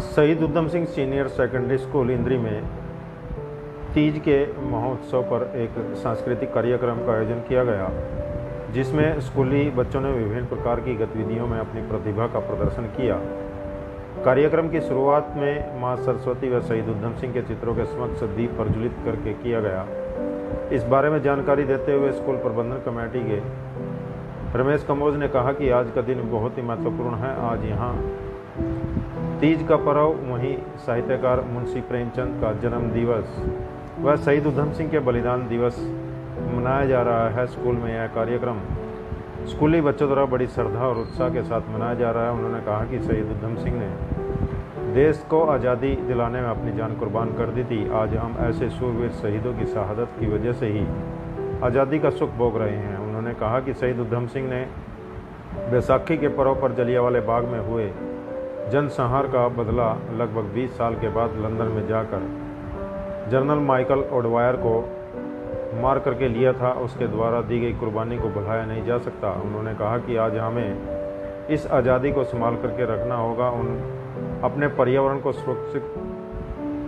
शहीद Udham Singh senior secondary school इंद्री में तीज के महोत्सव पर एक सांस्कृतिक कार्यक्रम का आयोजन किया गया, जिसमें स्कूली बच्चों ने विभिन्न प्रकार की गतिविधियों में अपनी प्रतिभा का प्रदर्शन किया। कार्यक्रम की शुरुआत में मां सरस्वती व शहीद उधम सिंह के चित्रों के समक्ष दीप प्रज्वलित करके किया गया। इस बारे में जानकारी देते हुए स्कूल प्रबंधन कमेटी के रमेश कंबोज ने कहा कि आज का दिन बहुत ही महत्वपूर्ण है। आज यहाँ तीज का पर्व, वहीं साहित्यकार मुंशी प्रेमचंद का जन्म दिवस व शहीद उधम सिंह के बलिदान दिवस मनाया जा रहा है। स्कूल में यह कार्यक्रम स्कूली बच्चों द्वारा बड़ी श्रद्धा और उत्साह के साथ मनाया जा रहा है। उन्होंने कहा कि शहीद उधम सिंह ने देश को आज़ादी दिलाने में अपनी जान कुर्बान कर दी थी। आज हम ऐसे शूरवीर शहीदों की शहादत की वजह से ही आज़ादी का सुख भोग रहे हैं। उन्होंने कहा कि शहीद उधम सिंह ने बैसाखी के पर्व पर जलियांवाला बाग में हुए जनसंहार का बदला लगभग 20 साल के बाद लंदन में जाकर जनरल माइकल ओडवायर को मार करके लिया था। उसके द्वारा दी गई कुर्बानी को भुलाया नहीं जा सकता। उन्होंने कहा कि आज हमें इस आज़ादी को संभाल करके रखना होगा, अपने पर्यावरण को सुरक्षित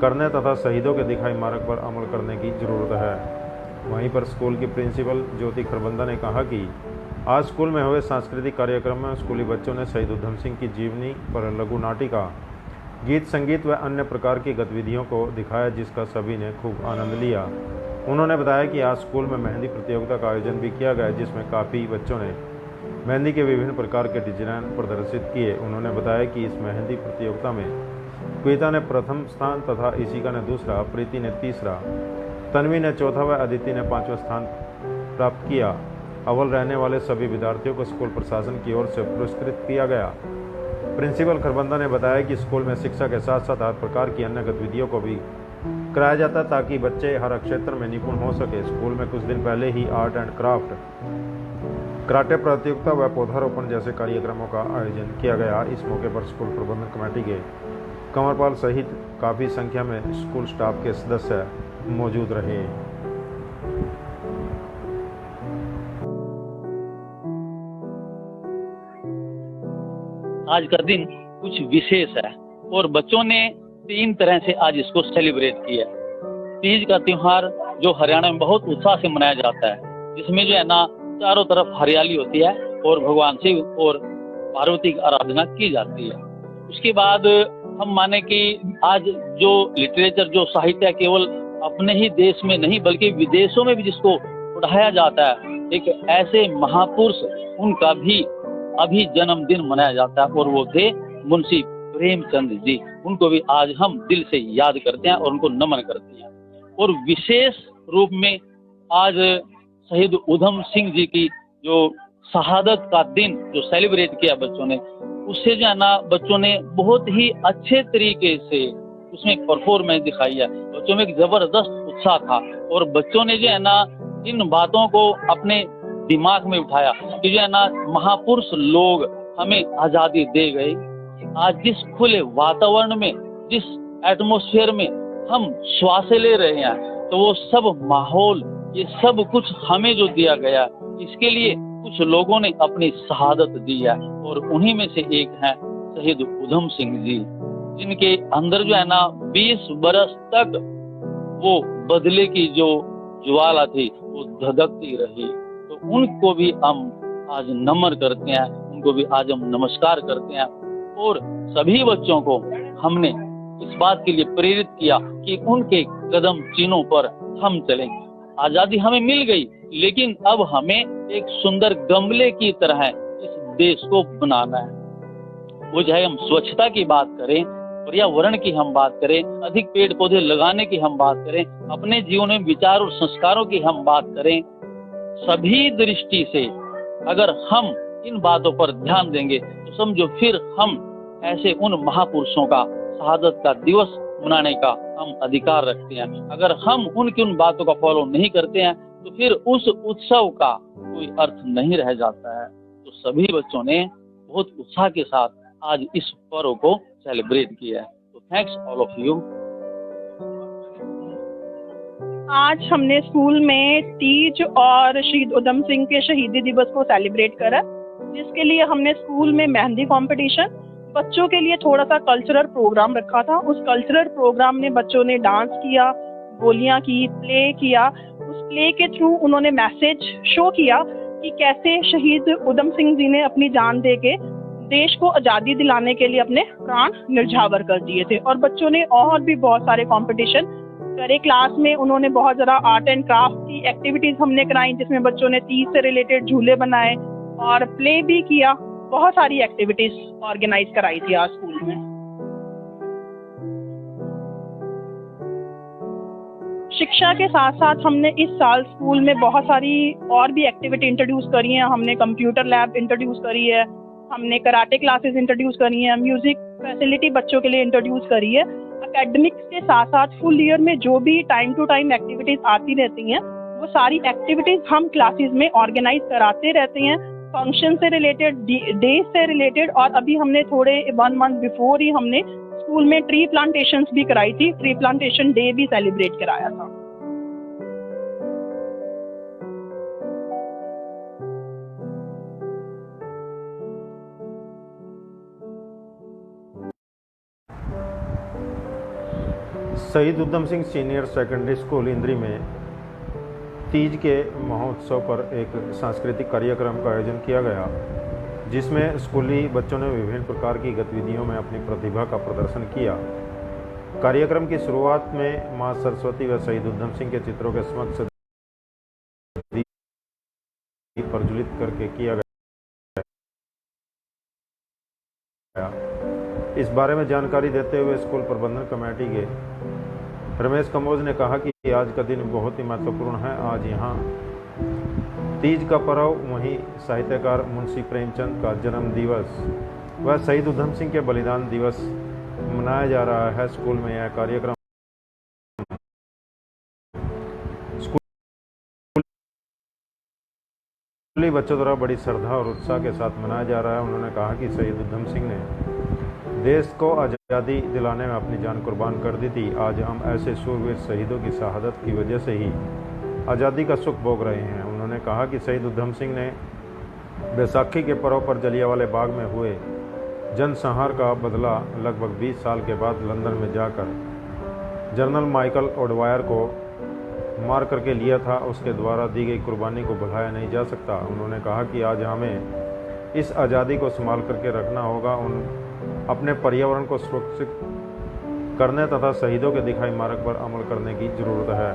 करने तथा शहीदों के दिखाई मार्ग पर अमल करने की ज़रूरत है। वहीं पर स्कूल की प्रिंसिपल ज्योति खरबंदा ने कहा कि आज स्कूल में हुए सांस्कृतिक कार्यक्रम में स्कूली बच्चों ने शहीद उधम सिंह की जीवनी पर लघु नाटिका, गीत संगीत व अन्य प्रकार की गतिविधियों को दिखाया, जिसका सभी ने खूब आनंद लिया। उन्होंने बताया कि आज स्कूल में मेहंदी प्रतियोगिता का आयोजन भी किया गया, जिसमें काफ़ी बच्चों ने मेहंदी के विभिन्न प्रकार के डिजाइन प्रदर्शित किए। उन्होंने बताया कि इस मेहंदी प्रतियोगिता में क्विता ने प्रथम स्थान तथा इशिका ने दूसरा, प्रीति ने तीसरा, तन्वी ने चौथा व अदिति ने 5वां स्थान प्राप्त किया। अव्वल रहने वाले सभी विद्यार्थियों को स्कूल प्रशासन की ओर से पुरस्कृत किया गया। प्रिंसिपल खरबंदा ने बताया कि स्कूल में शिक्षा के साथ साथ हर प्रकार की अन्य गतिविधियों को भी कराया जाता है ताकि बच्चे हर क्षेत्र में निपुण हो सके। स्कूल में कुछ दिन पहले ही आर्ट एंड क्राफ्ट, कराटे प्रतियोगिता व पौधारोपण जैसे कार्यक्रमों का आयोजन किया गया। इस मौके पर स्कूल प्रबंधन कमेटी के कंवरपाल सहित काफ़ी संख्या में स्कूल स्टाफ के सदस्य मौजूद रहे। आज का दिन कुछ विशेष है और बच्चों ने 3 तरह से आज इसको सेलिब्रेट किया। तीज का त्योहार जो हरियाणा में बहुत उत्साह से मनाया जाता है, जिसमें जो है ना चारों तरफ हरियाली होती है और भगवान शिव और पार्वती की आराधना की जाती है। उसके बाद हम माने कि आज जो लिटरेचर, जो साहित्य केवल अपने ही देश में नहीं बल्कि विदेशों में भी जिसको पढ़ाया जाता है, एक ऐसे महापुरुष उनका भी अभी जन्मदिन मनाया जाता है और वो थे मुंशी प्रेमचंद जी। उनको भी आज हम दिल से याद करते हैं और उनको नमन करते हैं। और विशेष रूप में आज शहीद उधम सिंह जी की जो शहादत का दिन जो सेलिब्रेट किया बच्चों ने, उससे जो है ना बच्चों ने बहुत ही अच्छे तरीके से उसमें परफॉर्मेंस दिखाई है। बच्चों में एक जबरदस्त उत्साह था और बच्चों ने जो है ना इन बातों को अपने दिमाग में उठाया कि जो है ना महापुरुष लोग हमें आज़ादी दे गए। आज जिस खुले वातावरण में, जिस एटमॉस्फेयर में हम श्वास ले रहे हैं, तो वो सब माहौल, ये सब कुछ हमें जो दिया गया, इसके लिए कुछ लोगों ने अपनी शहादत दी है और उन्हीं में से एक है शहीद उधम सिंह जी, जिनके अंदर जो है ना 20 बरस तक वो बदले की जो ज्वाला थी वो धधकती रही। तो उनको भी हम आज नमन करते हैं, उनको भी आज हम नमस्कार करते हैं और सभी बच्चों को हमने इस बात के लिए प्रेरित किया कि उनके कदम चिन्हों पर हम चलें। आज़ादी हमें मिल गई, लेकिन अब हमें एक सुंदर गमले की तरह इस देश को बनाना है। वो चाहे हम स्वच्छता की बात करें, पर्यावरण की हम बात करें, अधिक पेड़ पौधे लगाने की हम बात करें, अपने जीवन में विचार और संस्कारों की हम बात करें, सभी दृष्टि से अगर हम इन बातों पर ध्यान देंगे तो समझो फिर हम ऐसे उन महापुरुषों का शहादत का दिवस मनाने का हम अधिकार रखते हैं। अगर हम उनकी उन बातों का फॉलो नहीं करते हैं तो फिर उस उत्सव का कोई अर्थ नहीं रह जाता है। तो सभी बच्चों ने बहुत उत्साह के साथ आज इस पर्व को सेलिब्रेट किया है। तो थैंक्स ऑल ऑफ यू। आज हमने स्कूल में तीज और शहीद उधम सिंह के शहीदी दिवस को सेलिब्रेट करा, जिसके लिए हमने स्कूल में मेहंदी कंपटीशन बच्चों के लिए थोड़ा सा कल्चरल प्रोग्राम रखा था। उस कल्चरल प्रोग्राम में बच्चों ने डांस किया, बोलियां की, प्ले किया। उस प्ले के थ्रू उन्होंने मैसेज शो किया कि कैसे शहीद उधम सिंह जी ने अपनी जान दे के देश को आज़ादी दिलाने के लिए अपने प्राण न्यौछावर कर दिए थे। और बच्चों ने और भी बहुत सारे कंपटीशन करे। क्लास में उन्होंने बहुत ज़्यादा आर्ट एंड क्राफ्ट की एक्टिविटीज़ हमने कराई, जिसमें बच्चों ने तीज से रिलेटेड झूले बनाए और प्ले भी किया। बहुत सारी एक्टिविटीज़ ऑर्गेनाइज कराई थी आज स्कूल में। शिक्षा के साथ साथ हमने इस साल स्कूल में बहुत सारी और भी एक्टिविटी इंट्रोड्यूस करी हैं। हमने कंप्यूटर लैब इंट्रोड्यूस करी है, हमने कराटे क्लासेस इंट्रोड्यूस करी हैं, म्यूजिक फैसिलिटी बच्चों के लिए इंट्रोड्यूस करी है। एकेडमिक्स के साथ साथ फुल ईयर में जो भी टाइम टू टाइम एक्टिविटीज़ आती रहती हैं, वो सारी एक्टिविटीज़ हम क्लासेस में ऑर्गेनाइज कराते रहते हैं, फंक्शन से रिलेटेड, डे से रिलेटेड। और अभी हमने थोड़े 1 मंथ बिफोर ही हमने स्कूल में ट्री प्लांटेशंस भी कराई थी, ट्री प्लांटेशन डे भी सेलिब्रेट कराया था। शहीद Udham Singh senior secondary school इंद्री में तीज के महोत्सव पर एक सांस्कृतिक कार्यक्रम का आयोजन किया गया, जिसमें स्कूली बच्चों ने विभिन्न प्रकार की गतिविधियों में अपनी प्रतिभा का प्रदर्शन किया। कार्यक्रम की शुरुआत में मां सरस्वती व शहीद उधम सिंह के चित्रों के समक्ष दीप प्रज्वलित करके किया गया। इस बारे में जानकारी देते हुए स्कूल प्रबंधन कमेटी के रमेश कंबोज ने कहा कि आज का दिन बहुत ही महत्वपूर्ण है। आज यहाँ तीज का पर्व, वहीं साहित्यकार मुंशी प्रेमचंद का जन्म दिवस व शहीद उधम सिंह के बलिदान दिवस मनाया जा रहा है। स्कूल में यह कार्यक्रम स्कूली बच्चों द्वारा बड़ी श्रद्धा और उत्साह के साथ मनाया जा रहा है। उन्होंने कहा कि शहीद उधम सिंह ने देश को आज़ादी दिलाने में अपनी जान कुर्बान कर दी थी। आज हम ऐसे शूरवीर शहीदों की शहादत की वजह से ही आज़ादी का सुख भोग रहे हैं। उन्होंने कहा कि शहीद उधम सिंह ने बैसाखी के पर्व पर जलियांवाला बाग में हुए जनसंहार का बदला लगभग 20 साल के बाद लंदन में जाकर जनरल माइकल ओडवायर को मार करके लिया था। उसके द्वारा दी गई कुर्बानी को भुलाया नहीं जा सकता। उन्होंने कहा कि आज हमें इस आज़ादी को संभाल करके रखना होगा, अपने पर्यावरण को सुरक्षित करने तथा शहीदों के दिखाए मार्ग पर अमल करने की ज़रूरत है।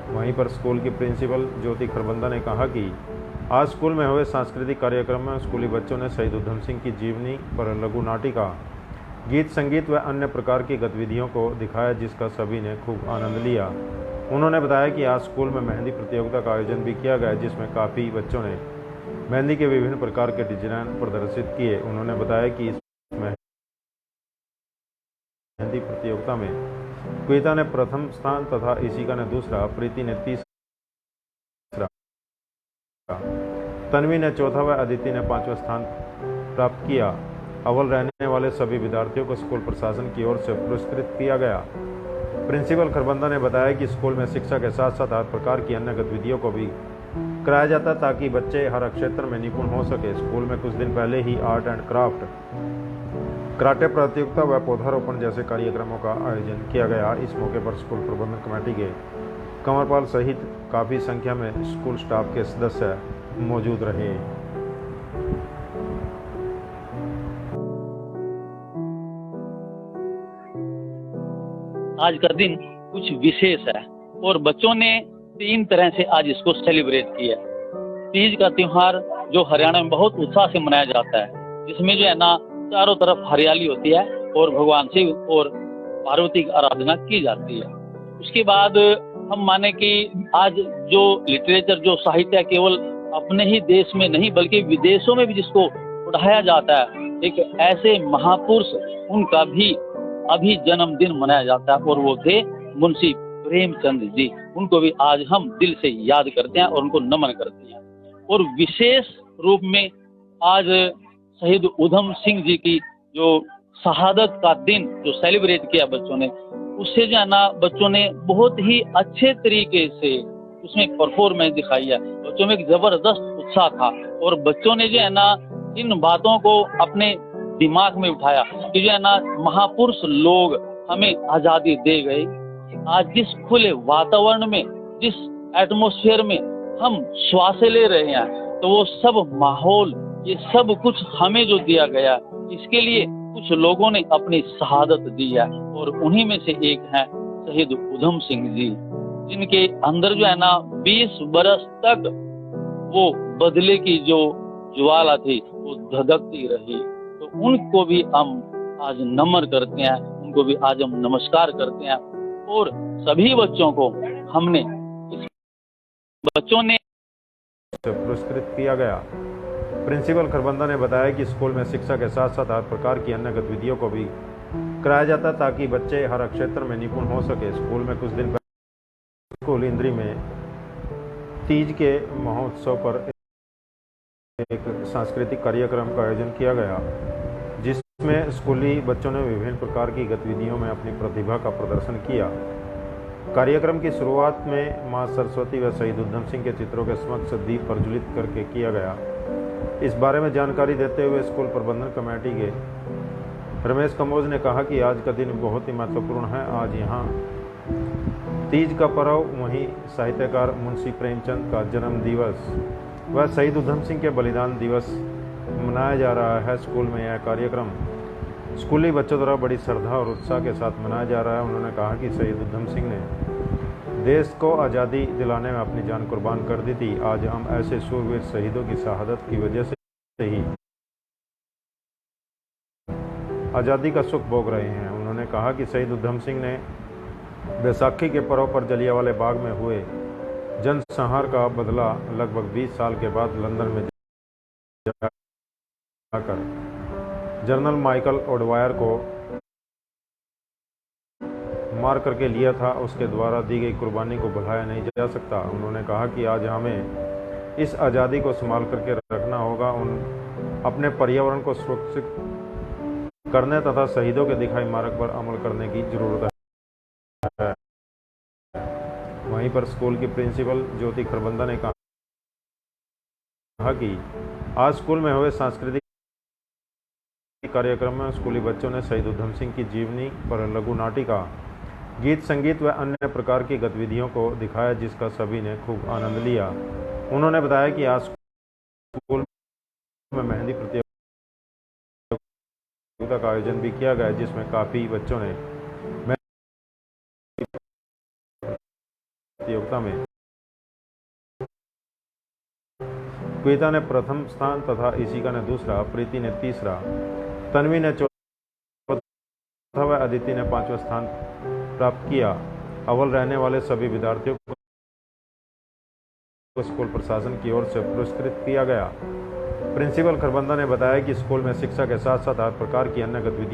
वहीं पर स्कूल की प्रिंसिपल ज्योति खरबंदा ने कहा कि आज स्कूल में हुए सांस्कृतिक कार्यक्रम में स्कूली बच्चों ने शहीद उधम सिंह की जीवनी पर लघु नाटिका, गीत संगीत व अन्य प्रकार की गतिविधियों को दिखाया, जिसका सभी ने खूब आनंद लिया। उन्होंने बताया कि आज स्कूल में मेहंदी प्रतियोगिता का आयोजन भी किया गया, जिसमें काफ़ी बच्चों ने मेहंदी के विभिन्न प्रकार के डिजाइन प्रदर्शित किए। उन्होंने बताया कि इस मेहंदी प्रतियोगिता में क्वेता ने प्रथम स्थान तथा ईशिका ने दूसरा, प्रीति ने तीसरा, तन्वी ने चौथा व अदिति ने 5वां स्थान प्राप्त किया। अव्वल रहने वाले सभी विद्यार्थियों को स्कूल प्रशासन की ओर से पुरस्कृत किया गया। प्रिंसिपल खरबंदा ने बताया कि स्कूल में शिक्षा के साथ साथ हर प्रकार की अन्य गतिविधियों को भी कराया जाता ताकि बच्चे हर क्षेत्र में निपुण हो सके। स्कूल में कुछ दिन पहले ही आर्ट एंड क्राफ्ट, कराटे प्रतियोगिता व पौधारोपण जैसे कार्यक्रमों का आयोजन किया गया। इस मौके पर स्कूल प्रबंधन कमेटी के कंवरपाल सहित काफ़ी संख्या में स्कूल स्टाफ के सदस्य मौजूद रहे। आज का दिन कुछ विशेष है और बच्चों ने 3 तरह से आज इसको सेलिब्रेट किया। तीज का त्योहार जो हरियाणा में बहुत उत्साह से मनाया जाता है, जिसमें जो है ना चारों तरफ हरियाली होती है और भगवान शिव और पार्वती की आराधना की जाती है। उसके बाद हम माने कि आज जो लिटरेचर, जो साहित्य है, केवल अपने ही देश में नहीं बल्कि विदेशों में भी जिसको पढ़ाया जाता है, एक ऐसे महापुरुष उनका भी अभी जन्मदिन मनाया जाता है और वो थे मुंशी प्रेमचंद जी। उनको भी आज हम दिल से याद करते हैं और उनको नमन करते हैं। और विशेष रूप में आज शहीद उधम सिंह जी की जो शहादत का दिन जो सेलिब्रेट किया बच्चों ने, उससे जो है ना बच्चों ने बहुत ही अच्छे तरीके से उसमें परफॉर्मेंस दिखाई है। बच्चों में एक जबरदस्त उत्साह था और बच्चों ने जो है ना इन बातों को अपने दिमाग में उठाया कि जो है ना महापुरुष लोग हमें आज़ादी दे गए। आज जिस खुले वातावरण में, जिस एटमॉस्फेयर में हम श्वासें ले रहे हैं, तो वो सब माहौल, ये सब कुछ हमें जो दिया गया, इसके लिए कुछ लोगों ने अपनी शहादत दी है। और उन्हीं में से एक हैं शहीद उधम सिंह जी, जिनके अंदर जो है ना 20 बरस तक वो बदले की जो ज्वाला थी वो धधकती रही। तो उनको भी हम आज नमन करते हैं, उनको भी आज हम नमस्कार करते हैं। और सभी बच्चों को हमने, बच्चों ने पुरस्कृत किया गया। प्रिंसिपल खरबंदा ने बताया कि स्कूल में शिक्षा के साथ साथ हर प्रकार की अन्य गतिविधियों को भी कराया जाता ताकि बच्चे हर क्षेत्र में निपुण हो सके। स्कूल में कुछ दिन पहले स्कूल इंद्री में तीज के महोत्सव पर एक सांस्कृतिक कार्यक्रम का आयोजन किया गया, जिसमें स्कूली बच्चों ने विभिन्न प्रकार की गतिविधियों में अपनी प्रतिभा का प्रदर्शन किया। कार्यक्रम की शुरुआत में मां सरस्वती व शहीद उधम सिंह के चित्रों के समक्ष दीप प्रज्वलित करके किया गया। इस बारे में जानकारी देते हुए स्कूल प्रबंधन कमेटी के रमेश कम्बोज ने कहा कि आज का दिन बहुत ही महत्वपूर्ण है। आज यहाँ तीज का पर्व, वहीं साहित्यकार मुंशी प्रेमचंद का जन्म दिवस व शहीद उधम सिंह के बलिदान दिवस मनाया जा रहा है। स्कूल में यह कार्यक्रम स्कूली बच्चों द्वारा बड़ी श्रद्धा और उत्साह के साथ मनाया जा रहा है। उन्होंने कहा कि शहीद उधम सिंह ने देश को आज़ादी दिलाने में अपनी जान कुर्बान कर दी थी। आज हम ऐसे शूरवीर शहीदों की शहादत की वजह से ही आज़ादी का सुख भोग रहे हैं। उन्होंने कहा कि शहीद उधम सिंह ने बैसाखी के पर्व पर जलियांवाला बाग में हुए जनसंहार का बदला लगभग 20 साल के बाद लंदन में जाकर जनरल माइकल ओडवायर को मार करके लिया था। उसके द्वारा दी गई कुर्बानी को भुलाया नहीं जा सकता। उन्होंने कहा कि आज हमें इस आज़ादी को संभाल करके रखना होगा, अपने पर्यावरण को सुरक्षित करने तथा शहीदों के दिखाए मार्ग पर अमल करने की जरूरत है। वहीं पर स्कूल की प्रिंसिपल ज्योति खरबंदा ने कहा कि आज स्कूल में हुए सांस्कृतिक कार्यक्रम में स्कूली बच्चों ने शहीद उधम सिंह की जीवनी पर लघु नाटिका, गीत संगीत व अन्य प्रकार की गतिविधियों को दिखाया, जिसका सभी ने खूब आनंद लिया। उन्होंने बताया कि आज स्कूल में मेहंदी प्रतियोगिता का आयोजन भी किया गया, जिसमें काफ़ी बच्चों ने प्रतियोगिता में क्वेता ने प्रथम स्थान तथा इशिका ने दूसरा, प्रीति ने तीसरा, तन्वी ने चौथा व अदिति ने 5वां स्थान प्राप्त किया। अव्वल रहने वाले सभी विद्यार्थियों को स्कूल प्रशासन की ओर से पुरस्कृत किया गया। प्रिंसिपल खरबंदा ने बताया कि स्कूल में शिक्षा के साथ साथ हर प्रकार की अन्य गतिविधियों